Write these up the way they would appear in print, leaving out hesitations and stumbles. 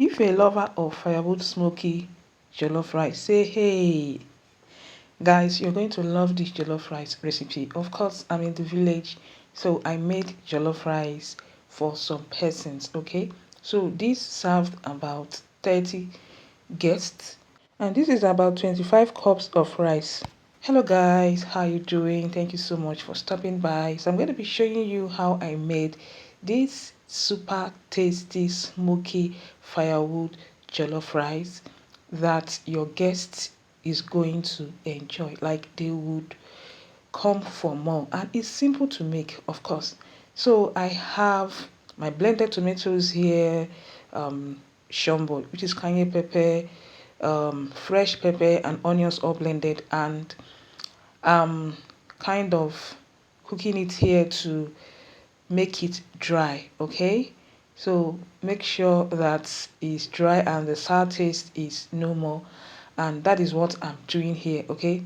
If you're a lover of firewood smoky jollof rice, say hey. Guys, you're going to love this jollof rice recipe. Of course, I'm in the village, so I made jollof rice for some persons, okay? So this served about 30 guests, and this is about 25 cups of rice. Hello guys, how you doing? Thank you so much for stopping by. So I'm going to be showing you how I made this super tasty smoky firewood jollof rice that your guests is going to enjoy. Like they would come for more, and it's simple to make, of course. So I have my blended tomatoes here, Shombo, which is cayenne pepper, fresh pepper and onions all blended, and kind of cooking it here to make it dry. Okay, so make sure that it's dry and the sour taste is no more, and that is what I'm doing here. Okay,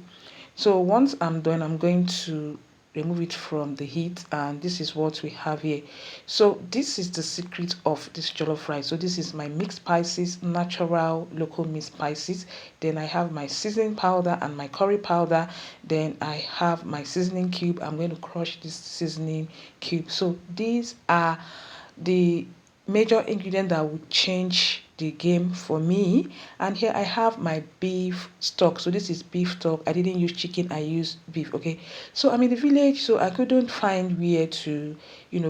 so once I'm done, I'm going to remove it from the heat, and this is what we have here. So this is the secret of this jollof rice. So this is my mixed spices, natural local mixed spices. Then I have my seasoning powder and my curry powder. Then I have my seasoning cube. I'm going to crush this seasoning cube. So these are the major ingredient that would change the game for me. And here I have my beef stock. So this is beef stock. I didn't use chicken, I used beef. Okay, so I'm in the village, so I couldn't find where to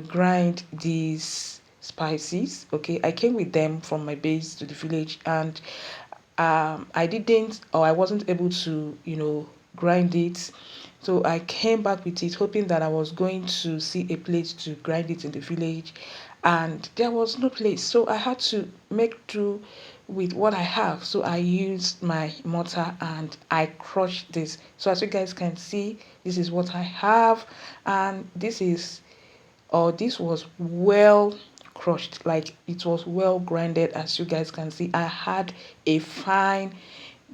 grind these spices. Okay, I came with them from my base to the village, and I didn't, or I wasn't able to grind it. So I came back with it hoping that I was going to see a place to grind it in the village, and there was no place. So I had to make do with what I have. So I used my mortar and I crushed this. So as you guys can see, this is what I have, and this was well crushed, like it was well grinded. As you guys can see, I had a fine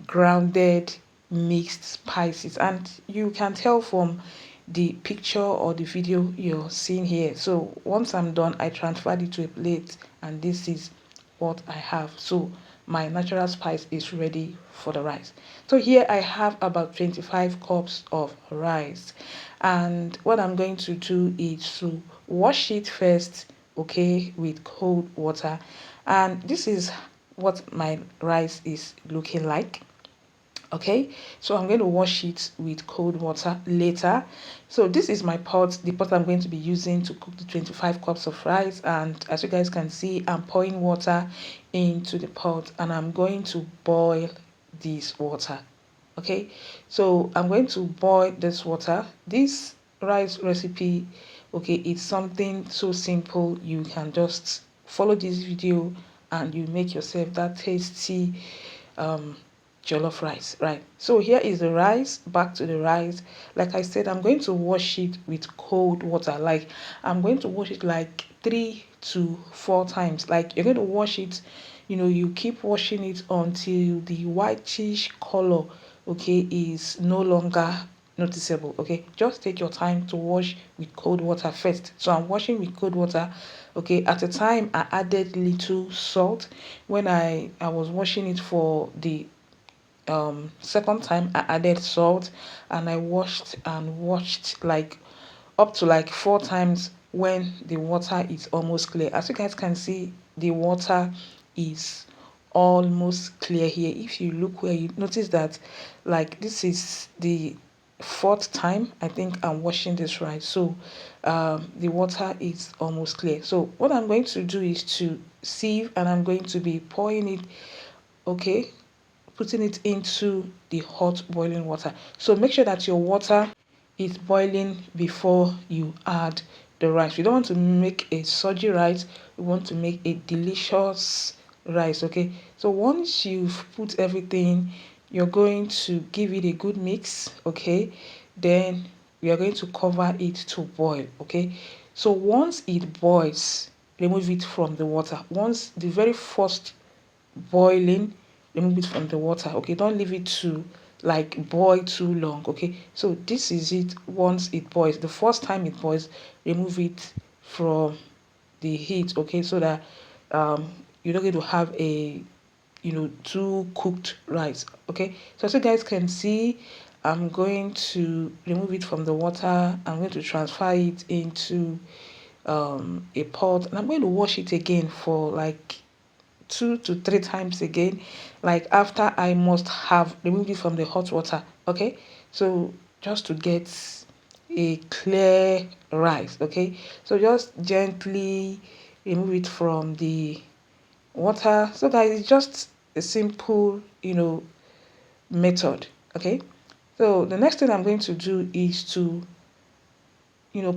grounded mixed spices, and you can tell from the picture or the video you're seeing here. So once I'm done, I transferred it to a plate, and this is what I have. So my natural spice is ready for the rice. So here I have about 25 cups of rice, and what I'm going to do is to wash it first, okay, with cold water. And this is what my rice is looking like. Okay, so I'm going to wash it with cold water later. So this is my pot, the pot I'm going to be using to cook the 25 cups of rice. And as you guys can see, I'm pouring water into the pot, and I'm going to boil this water. Okay, so I'm going to boil this water. This rice recipe, okay, it's something so simple. You can just follow this video and you make yourself that tasty jollof rice. Right, so here is the rice. Back to the rice. Like I said, I'm going to wash it with cold water. Like I'm going to wash it like 3 to 4 times. Like you're going to wash it, you keep washing it until the whitish color, okay, is no longer noticeable. Okay, just take your time to wash with cold water first. So I'm washing with cold water. Okay, at the time I added little salt. When I was washing it for the second time, I added salt, and I washed and washed like up to like 4 times. When the water is almost clear, as you guys can see, the water is almost clear here. If you look where, you notice that like this is the fourth time I think I'm washing this rice. So the water is almost clear. So what I'm going to do is to sieve, and I'm going to be pouring it, okay, putting it into the hot boiling water. So make sure that your water is boiling before you add the rice. We don't want to make a soggy rice, we want to make a delicious rice. Okay, so once you've put everything, you're going to give it a good mix. Okay, then we are going to cover it to boil. Okay, so once it boils, remove it from the water. Once the very first boiling, remove it from the water. Okay, don't leave it to like boil too long. Okay, so this is it. Once it boils, the first time it boils, remove it from the heat. Okay, so that you're not going to have a too cooked rice. Okay, so as you guys can see, I'm going to remove it from the water. I'm going to transfer it into a pot, and I'm going to wash it again for like 2 to 3 times again, like after I must have removed it from the hot water. Okay, so just to get a clear rice. Okay, so just gently remove it from the water. So guys, it's just a simple method. Okay, so the next thing I'm going to do is to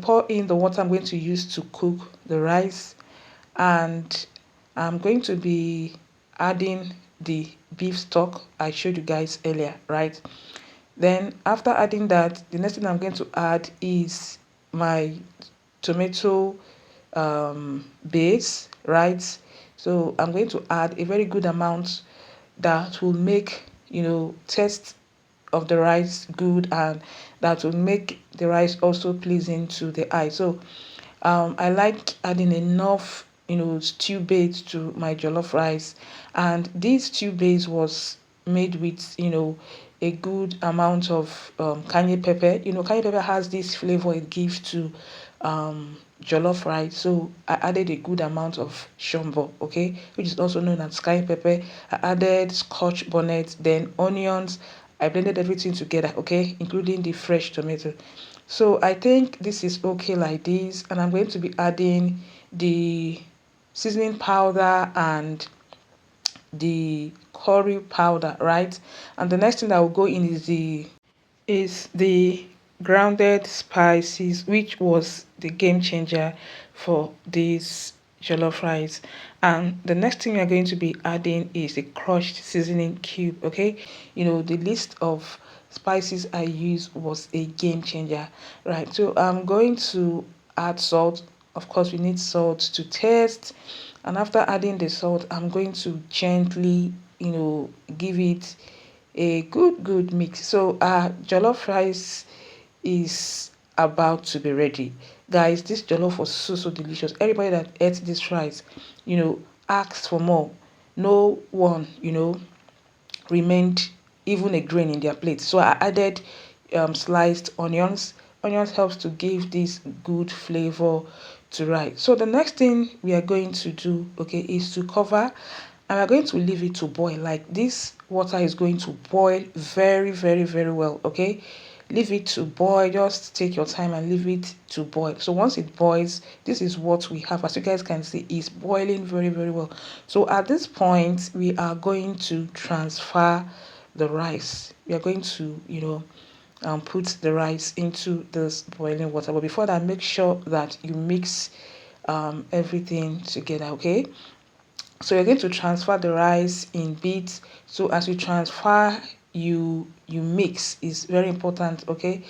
pour in the water I'm going to use to cook the rice, and I'm going to be adding the beef stock I showed you guys earlier, right? Then after adding that, the next thing I'm going to add is my tomato base, right? So I'm going to add a very good amount that will make taste of the rice good, and that will make the rice also pleasing to the eye. So I like adding enough stew base to my jollof rice, and this stew base was made with a good amount of cayenne pepper. Cayenne pepper has this flavor it gives to jollof rice, so I added a good amount of Shombo, okay, which is also known as cayenne pepper. I added Scotch bonnet, then onions. I blended everything together, okay, including the fresh tomato. So I think this is okay like this, and I'm going to be adding the seasoning powder and the curry powder, right? And the next thing that will go in is the grounded spices, which was the game changer for this jollof rice. And the next thing we are going to be adding is the crushed seasoning cube. Okay, the list of spices I used was a game changer, right? So I'm going to add salt. Of course, we need salt to taste, and after adding the salt, I'm going to gently give it a good mix. So jollof rice is about to be ready. Guys, this jollof was so delicious. Everybody that ate this rice, asked for more. No one, remained even a grain in their plate. So I added sliced onions. Onions helps to give this good flavor to rice. So the next thing we are going to do, okay, is to cover, and we're going to leave it to boil. Like this water is going to boil very well. Okay, leave it to boil. Just take your time and leave it to boil. So once it boils, this is what we have. As you guys can see, it's boiling very well. So at this point, we are going to transfer the rice. We are going to put the rice into this boiling water. But before that, make sure that you mix everything together. Okay, so you're going to transfer the rice in bits. So as you transfer, you mix. Is very important, okay,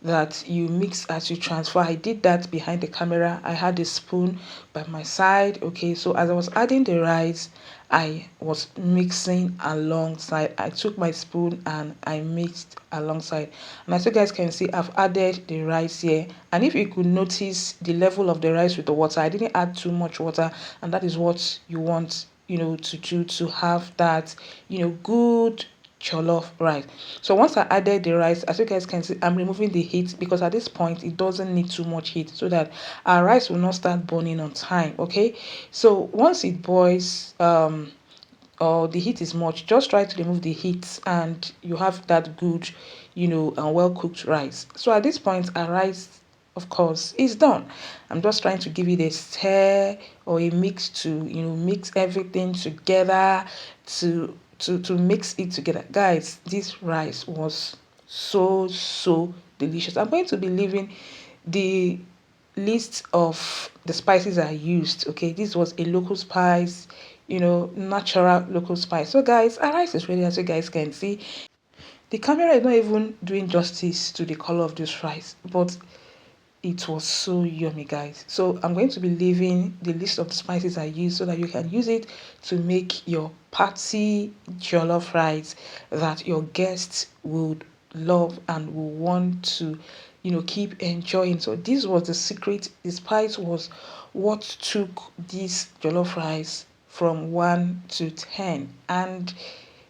that you mix as you transfer. I did that behind the camera. I had a spoon by my side. Okay, so as I was adding the rice, I was mixing alongside. I took my spoon and I mixed alongside. And as you guys can see, I've added the rice here. And if you could notice the level of the rice with the water, I didn't add too much water, and that is what you want to do, to have that good jollof rice. So once I added the rice, as you guys can see, I'm removing the heat, because at this point it doesn't need too much heat, so that our rice will not start burning on time. Okay, so once it boils, or the heat is much, just try to remove the heat, and you have that good and well cooked rice. So at this point, our rice, of course, is done. I'm just trying to give it a stir or a mix to mix everything together, to mix it together. Guys, this rice was so delicious. I'm going to be leaving the list of the spices I used. Okay, this was a local spice, natural local spice. So guys, our rice is ready. As you guys can see, the camera is not even doing justice to the color of this rice, but it was so yummy, guys. So I'm going to be leaving the list of the spices I use, so that you can use it to make your party jollof rice that your guests would love and will want to keep enjoying. So this was the secret. The spice was what took this jollof rice from 1 to 10, and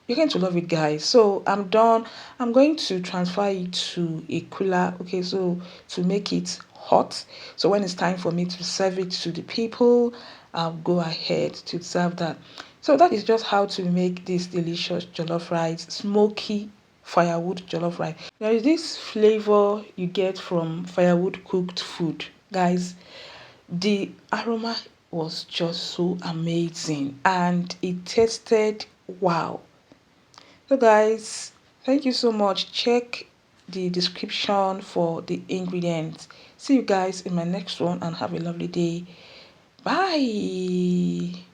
you're going to love it, guys. So I'm done. I'm going to transfer it to a cooler, okay, so to make it hot. So when it's time for me to serve it to the people, I'll go ahead to serve that. So that is just how to make this delicious jollof rice, smoky firewood jollof rice. There is this flavor you get from firewood cooked food, guys. The aroma was just so amazing and it tasted wow. So guys, thank you so much. Check the description for the ingredients. See you guys in my next one and have a lovely day. Bye.